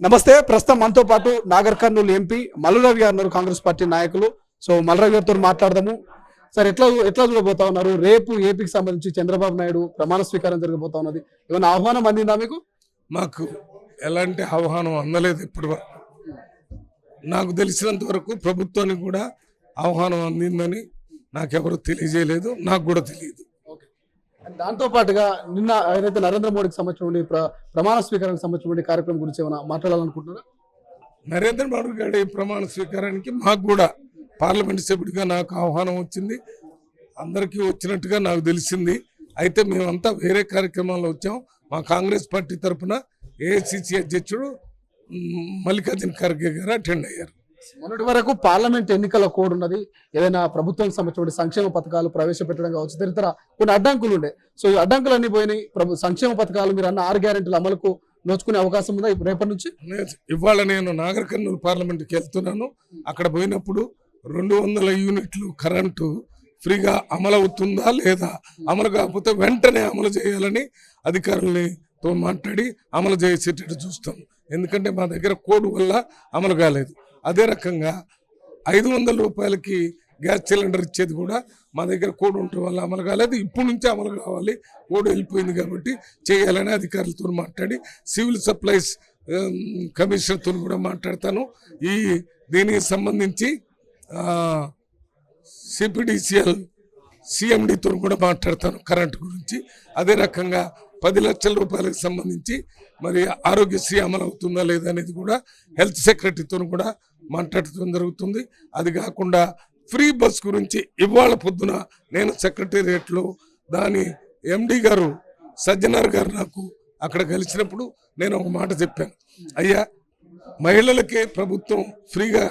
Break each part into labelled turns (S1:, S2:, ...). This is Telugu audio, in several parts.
S1: నమస్తే. ప్రస్తుతం మనతో పాటు నాగర్ కర్నూలు ఎంపీ మల్లురవి గారు ఉన్నారు, కాంగ్రెస్ పార్టీ నాయకులు. సో మల్లురవి గారితో మాట్లాడదాము. సార్, ఎట్లా ఎట్లా చూడబోతా ఉన్నారు? రేపు ఏపీకి సంబంధించి చంద్రబాబు నాయుడు ప్రమాణ స్వీకారం జరగబోతా ఉన్నది. ఏమైనా ఆహ్వానం అందిందా మీకు?
S2: మాకు ఎలాంటి ఆహ్వానం అందలేదు. ఇప్పటి వరకు నాకు తెలిసినంత వరకు ప్రభుత్వానికి కూడా ఆహ్వానం అందిందని నాకెవరు తెలియజేయలేదు, నాకు కూడా తెలియదు.
S1: దాంతో పాటుగా నిన్న ఏదైతే నరేంద్ర మోడీకి సంబంధించిన ప్రమాణ స్వీకారానికి సంబంధించిన కార్యక్రమం గురించి ఏమైనా మాట్లాడాలనుకుంటున్నారా?
S2: నరేంద్ర మోడీ గారి ప్రమాణ స్వీకారానికి మాకు కూడా పార్లమెంట్ సభ్యుడిగా నాకు ఆహ్వానం వచ్చింది, అందరికీ వచ్చినట్టుగా నాకు తెలిసింది. అయితే మేమంతా వేరే కార్యక్రమాల్లో వచ్చాం. మా కాంగ్రెస్ పార్టీ తరఫున ఏఐసిసి అధ్యక్షుడు మల్లికార్జున ఖర్గే గారు అటెండ్ అయ్యారు.
S1: మొన్నటి వరకు పార్లమెంట్ ఎన్నికల కోడ్ ఉన్నది, ఏదైనా ప్రభుత్వం సంబంధించిన సంక్షేమ పథకాలు ప్రవేశపెట్టడం కావచ్చు, తదితర కొన్ని అడ్డంకులు ఉండే. సో ఈ అడ్డంకులన్నీ పోయినాయి. సంక్షేమ పథకాలు మీరు అన్న 6 గ్యారెంటీల అమలుకు నోచుకునే అవకాశం ఉందా రేపటి నుంచి?
S2: ఇవాళ నేను నాగర్ కర్నూలు పార్లమెంట్కి వెళ్తున్నాను. అక్కడ పోయినప్పుడు 200 యూనిట్లు కరెంటు ఫ్రీగా అమలవుతుందా లేదా, అమలు కాకపోతే వెంటనే అమలు చేయాలని అధికారులతో మాట్లాడి అమలు చేసేటట్టు చూస్తాం. ఎందుకంటే మా దగ్గర కోడ్ వల్ల అమలు కాలేదు. అదే రకంగా 500 రూపాయలకి గ్యాస్ సిలిండర్ ఇచ్చేది కూడా మా దగ్గర కోడ్ ఉండటం వల్ల అమలు కాలేదు. ఇప్పటి నుంచే అమలు కావాలి, కోడ్ వెళ్ళిపోయింది కాబట్టి చేయాలని అధికారులతో మాట్లాడి సివిల్ సప్లైస్ కమిషనర్తో కూడా మాట్లాడతాను. దీనికి సంబంధించి సిపిడిసిఎల్ సిఎండితో కూడా మాట్లాడతాను కరెంటు గురించి. అదే రకంగా 10 లక్షల రూపాయలకు సంబంధించి మరి ఆరోగ్యశ్రీ అమలు అవుతుందా లేదా అనేది కూడా హెల్త్ సెక్రటరీతో కూడా మాట్లాడటం జరుగుతుంది. అది కాకుండా ఫ్రీ బస్ గురించి ఇవాళ పొద్దున నేను సెక్రటేరియట్లో దాని ఎండి గారు సజ్జనార్ గారు నాకు అక్కడ కలిసినప్పుడు నేను ఒక మాట చెప్పాను. అయ్యా, మహిళలకే ప్రభుత్వం ఫ్రీగా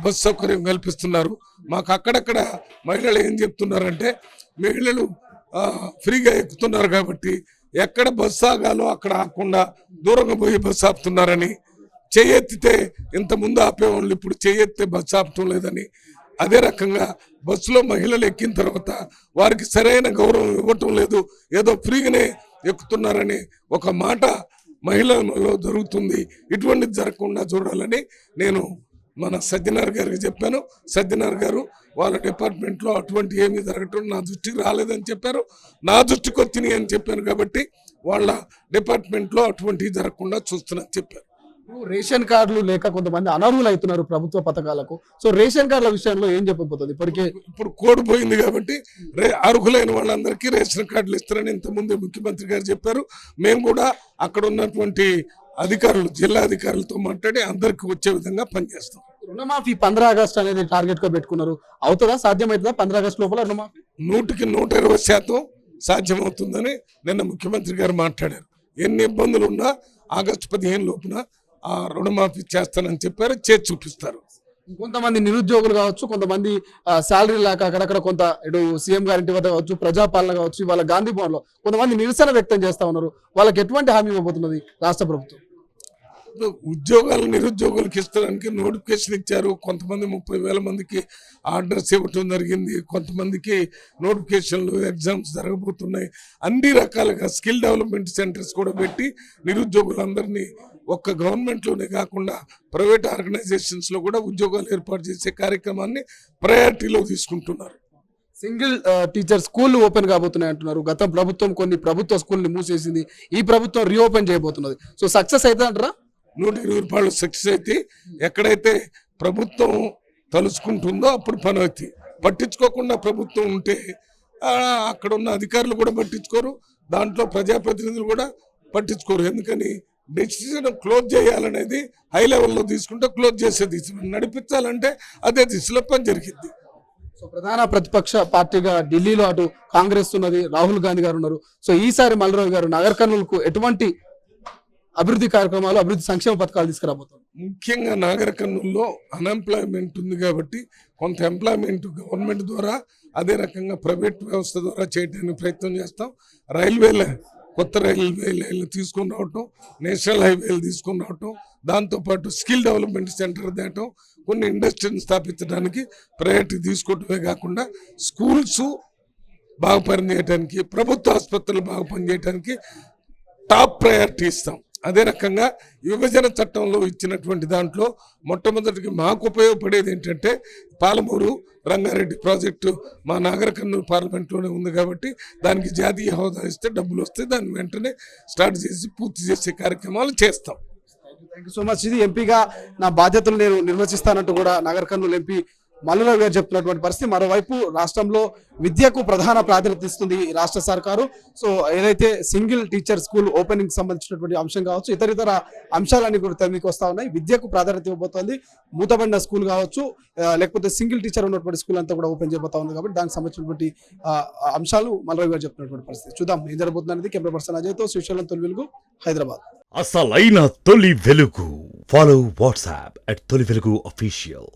S2: బస్ సౌకర్యం కల్పిస్తున్నారు. మాకు అక్కడక్కడ మహిళలు ఏం చెప్తున్నారంటే, మహిళలు ఫ్రీగా ఎక్కుతున్నారు కాబట్టి ఎక్కడ బస్సు ఆగాలో అక్కడ ఆగకుండా దూరంగా పోయి బస్సు ఆపుతున్నారని, చేయెత్తితే ఇంతకుముందు ఆపేవాళ్ళు ఇప్పుడు చేయెత్తే బస్సు ఆపటం లేదని, అదే రకంగా బస్సులో మహిళలు ఎక్కిన తర్వాత వారికి సరైన గౌరవం ఇవ్వటం లేదు, ఏదో ఫ్రీగానే ఎక్కుతున్నారని ఒక మాట మహిళలలో జరుగుతుంది. ఇటువంటిది జరగకుండా చూడాలని నేను మన సజ్జనార్ గారికి చెప్పాను. సజ్జనార్ గారు వాళ్ళ డిపార్ట్మెంట్లో అటువంటి ఏమీ జరగటం నా దృష్టికి రాలేదని చెప్పారు, నా దృష్టికి వచ్చినాయి అని చెప్పాను. కాబట్టి వాళ్ళ డిపార్ట్మెంట్లో అటువంటివి జరగకుండా చూస్తున్నారని చెప్పారు.
S1: రేషన్ కార్డులు లేక కొంతమంది అనర్హులు అవుతున్నారు ప్రభుత్వ పథకాలకు. సో రేషన్ కార్డుల విషయంలో ఏం చెప్పబోతుంది?
S2: ఇప్పుడు కోడ్ పోయింది కాబట్టి అర్హులైన వాళ్ళందరికీ రేషన్ కార్డులు ఇస్తారని ఇంతకుముందు ముఖ్యమంత్రి గారు చెప్పారు. మేము కూడా అక్కడ ఉన్నటువంటి అధికారులు, జిల్లా అధికారులతో మాట్లాడి అందరికి వచ్చే విధంగా పనిచేస్తాం.
S1: రుణమాఫీ 15 ఆగస్టు అనేది టార్గెట్ గా పెట్టుకున్నారు. అవుతుందా? సాధ్యమవుతుందా 15 ఆగస్టు లోపల రుణమాఫీ?
S2: 100కి 120% సాధ్యమవుతుందని నిన్న ముఖ్యమంత్రి గారు మాట్లాడారు. ఎన్ని ఇబ్బందులు ఉన్నా ఆగస్టు 15 లోపున ఆ రుణమాఫీ చేస్తానని చెప్పారు, చేసి చూపిస్తారు.
S1: కొంతమంది నిరుద్యోగులు కావచ్చు, కొంతమంది శాలరీ లేక అక్కడక్కడ కొంత ఇటు సీఎం గారింటి వద్ద కావచ్చు, ప్రజాపాలన కావచ్చు, వాళ్ళ గాంధీ భవన్ లో కొంతమంది నిరసన వ్యక్తం చేస్తా ఉన్నారు. వాళ్ళకి ఎటువంటి హామీ ఇవ్వబోతున్నది రాష్ట్ర ప్రభుత్వం?
S2: ఉద్యోగాలు నిరుద్యోగులకు ఇస్తానికి నోటిఫికేషన్ ఇచ్చారు. కొంతమంది 30,000 మందికి ఆర్డర్స్ ఇవ్వటం జరిగింది. కొంతమందికి నోటిఫికేషన్లు, ఎగ్జామ్స్ జరగబోతున్నాయి. అన్ని రకాలుగా స్కిల్ డెవలప్మెంట్ సెంటర్స్ కూడా పెట్టి నిరుద్యోగులందరినీ ఒక్క గవర్నమెంట్లోనే కాకుండా ప్రైవేట్ ఆర్గనైజేషన్స్లో కూడా ఉద్యోగాలు ఏర్పాటు చేసే కార్యక్రమాన్ని ప్రయారిటీలో తీసుకుంటున్నారు.
S1: సింగిల్ టీచర్ స్కూళ్ళు ఓపెన్ కాబోతున్నాయి అంటున్నారు. గత ప్రభుత్వం కొన్ని ప్రభుత్వ స్కూల్ని మూసేసింది, ఈ ప్రభుత్వం రీఓపెన్ చేయబోతున్నది. సో సక్సెస్ అయితే అంటారా?
S2: 120% సక్సెస్ అయితే, ఎక్కడైతే ప్రభుత్వం తలుచుకుంటుందో అప్పుడు పని అవుతుంది. పట్టించుకోకుండా ప్రభుత్వం ఉంటే అక్కడ ఉన్న అధికారులు కూడా పట్టించుకోరు, దాంట్లో ప్రజాప్రతినిధులు కూడా పట్టించుకోరు. ఎందుకని డెసిషన్ క్లోజ్ చేయాలనేది హై లెవెల్లో తీసుకుంటే క్లోజ్ చేసే దిశ, నడిపించాలంటే అదే దిశలో పని జరిగింది.
S1: సో ప్రధాన ప్రతిపక్ష పార్టీగా ఢిల్లీలో అటు కాంగ్రెస్ ఉన్నది, రాహుల్ గాంధీ గారు ఉన్నారు. సో ఈసారి మల్లురవి గారు నాగర్ కర్నూలుకు ఎటువంటి అభివృద్ధి కార్యక్రమాలు, అభివృద్ధి సంక్షేమ పథకాలు తీసుకురాబోతున్నారు?
S2: ముఖ్యంగా నాగర్ కర్నూలులో అన్ఎంప్లాయ్మెంట్ ఉంది కాబట్టి కొంత ఎంప్లాయ్మెంట్ గవర్నమెంట్ ద్వారా, అదే రకంగా ప్రైవేట్ వ్యవస్థ ద్వారా చేయడానికి ప్రయత్నం చేస్తాం. రైల్వేల కొత్త రైల్వే లైన్లు తీసుకొని రావటం, నేషనల్ హైవేలు తీసుకొని రావటం, దాంతోపాటు స్కిల్ డెవలప్మెంట్ సెంటర్ తేవటం, కొన్ని ఇండస్ట్రీని స్థాపించడానికి ప్రయారిటీ తీసుకోవటమే కాకుండా స్కూల్స్ బాగా పనిచేయడానికి, ప్రభుత్వ ఆసుపత్రులు బాగా పనిచేయడానికి టాప్ ప్రయారిటీ ఇస్తాం. అదే రకంగా విభజన చట్టంలో ఇచ్చినటువంటి దాంట్లో మొట్టమొదటికి మాకు ఉపయోగపడేది ఏంటంటే పాలమూరు రంగారెడ్డి ప్రాజెక్టు మా నాగర్ కర్నూలు పార్లమెంట్లోనే ఉంది కాబట్టి దానికి జాతీయ హోదా ఇస్తే డబ్బులు వస్తే దాన్ని వెంటనే స్టార్ట్ చేసి పూర్తి చేసే కార్యక్రమాలు చేస్తాం.
S1: Thank you so much. ఇది ఎంపీగా నా బాధ్యతలు నేను నిర్వహిస్తానంటూ కూడా నాగర్ కర్నూలు ఎంపీ మల్లురావు గారు చెప్తున్నటువంటి పరిస్థితి. మరోవైపు రాష్ట్రంలో విద్యకు ప్రధాన ప్రాధాన్యత ఇస్తుంది ఈ రాష్ట్ర సర్కారు. సో ఏదైతే సింగిల్ టీచర్ స్కూల్ ఓపెనింగ్ సంబంధించినటువంటి అంశం కావచ్చు, ఇతర అంశాలన్నీ కూడా మీకు వస్తా ఉన్నాయి. విద్యకు ప్రాధాన్యత ఇవ్వబోతోంది. మూతబడిన స్కూల్ కావచ్చు, లేకపోతే సింగిల్ టీచర్ ఉన్నటువంటి స్కూల్ అంతా కూడా ఓపెన్ చేయబోతా ఉంది. కాబట్టి దానికి సంబంధించినటువంటి అంశాలు మల్లురావు గారు చెప్తున్నటువంటి పరిస్థితి. చూద్దాం ఏం జరగబోతుంది అనేది. కెమెరా పర్సన్ అజయ్తో శ్రీశైలం తొలి వెలుగు, హైదరాబాద్.
S3: అసలైన తొలి వెలుగు. ఫాలో వాట్సాప్ @తొలి వెలుగు official.